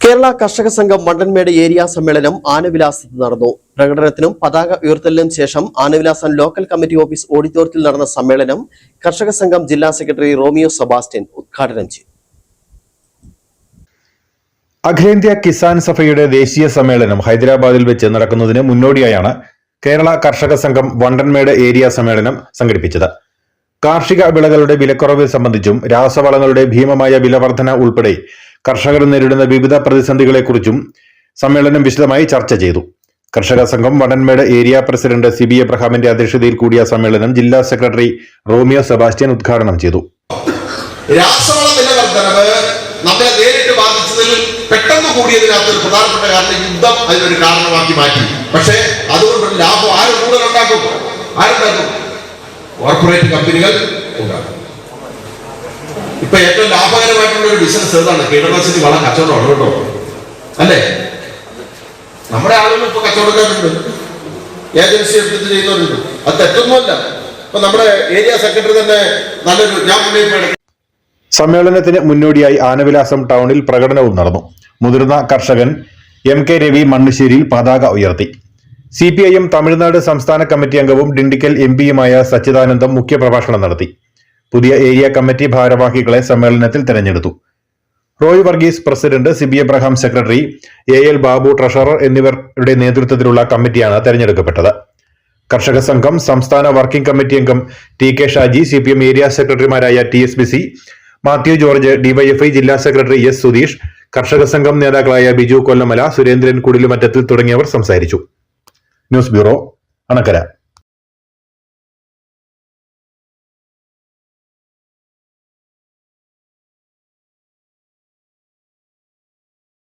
കേരള കർഷക സംഘം വണ്ടൻമേട് ഏരിയ സമ്മേളനം ആനവിലാസത്ത് നടന്നു. പ്രകടനത്തിനും പതാക ഉയർത്തലിനും ശേഷം ആനവിലാസം ലോക്കൽ കമ്മിറ്റി ഓഫീസ് ഓഡിറ്റോറിയത്തിൽ നടന്ന സമ്മേളനം കർഷക സംഘം ജില്ലാ സെക്രട്ടറി റോമിയോ സെബാസ്റ്റ്യൻ ഉദ്ഘാടനം ചെയ്തു. അഖിലേന്ത്യാ കിസാൻ സഭയുടെ ദേശീയ സമ്മേളനം ഹൈദരാബാദിൽ വെച്ച് നടക്കുന്നതിന് മുന്നോടിയായാണ് കേരള കർഷക സംഘം വണ്ടൻമേട് ഏരിയ സമ്മേളനം സംഘടിപ്പിച്ചത്. കാർഷിക വിളകളുടെ വിലക്കുറവ് സംബന്ധിച്ചും രാസവളങ്ങളുടെ ഭീമമായ വിലവർധന ഉൾപ്പെടെ കർഷകർ നേരിടുന്ന വിവിധ പ്രതിസന്ധികളെക്കുറിച്ചും സമ്മേളനം വിശദമായി ചർച്ച ചെയ്തു. കർഷക സംഘം വണ്ടൻമേട് ഏരിയ പ്രസിഡന്റ് സിബി എബ്രഹാമിന്റെ അധ്യക്ഷതയിൽ കൂടിയ സമ്മേളനം ജില്ലാ സെക്രട്ടറി റോമിയോ സെബാസ്റ്റ്യൻ ഉദ്ഘാടനം ചെയ്തു. രാസവള വിലവർധനവ് നമ്മളെ നേരിട്ട് ബാധിച്ചതിൽ പെട്ടെന്ന് കൂടിയതിനകത്ത് ഒരു പ്രധാനപ്പെട്ട കാരണം യുദ്ധം അതിനൊരു കാരണമാക്കി മാറ്റി. പക്ഷേ അതുകൊണ്ടൊരു ലാഭം ആരും കൂടുതലുണ്ടാക്കും? കോർപ്പറേറ്റ് കമ്പനികൾ ഉണ്ടാകും. ഇപ്പൊ ഏറ്റവും ലാഭകരമായിട്ടുള്ള ഒരു ബിസിനസ് ഏതാണ്? കീടനാശിനി വളം കച്ചവടമാണ് കേട്ടോ, അല്ലേ? നമ്മുടെ ആളുകൾ ഇപ്പൊ കച്ചവടക്കാരുണ്ട്, ഏജൻസി എടുത്തിട്ട് ചെയ്യുന്നവരുണ്ട്. അത് തെറ്റൊന്നുമല്ല. ഇപ്പൊ നമ്മുടെ ഏരിയ സെക്രട്ടറി തന്നെ നല്ലൊരു സമ്മേളനത്തിന് മുന്നോടിയായി ആനവിലാസം ടൗണിൽ പ്രകടനവും നടന്നു. മുതിർന്ന കർഷകൻ MK രവി മണ്ണുശ്ശേരിയിൽ പതാക ഉയർത്തി. CPIM തമിഴ്നാട് സംസ്ഥാന കമ്മിറ്റി അംഗവും ഡിണ്ടിക്കൽ MP-യുമായ സച്ചിദാനന്ദം മുഖ്യപ്രഭാഷണം നടത്തി. പുതിയ ഏരിയ കമ്മിറ്റി ഭാരവാഹികളെ സമ്മേളനത്തിൽ തെരഞ്ഞെടുത്തു. Roy Varghese president, Sibi Abraham secretary, AL Babu treasurer എന്നിവരുടെ നേതൃത്വത്തിലുള്ള കമ്മിറ്റിയാണ് തെരഞ്ഞെടുക്കപ്പെട്ടത്. കർഷക സംഘം സംസ്ഥാന വർക്കിംഗ് കമ്മിറ്റി അംഗം TK ഷാജി, CPM ഏരിയ സെക്രട്ടറിമാരായ TSBC മാത്യു ജോർജ്, DYFI ജില്ലാ സെക്രട്ടറി S സുധീഷ്, കർഷക സംഘം നേതാക്കളായ ബിജു കൊല്ലമല, സുരേന്ദ്രൻ കുടിലുമറ്റത്തിൽ തുടങ്ങിയവർ സംസാരിച്ചു. News bureau, Anakkara.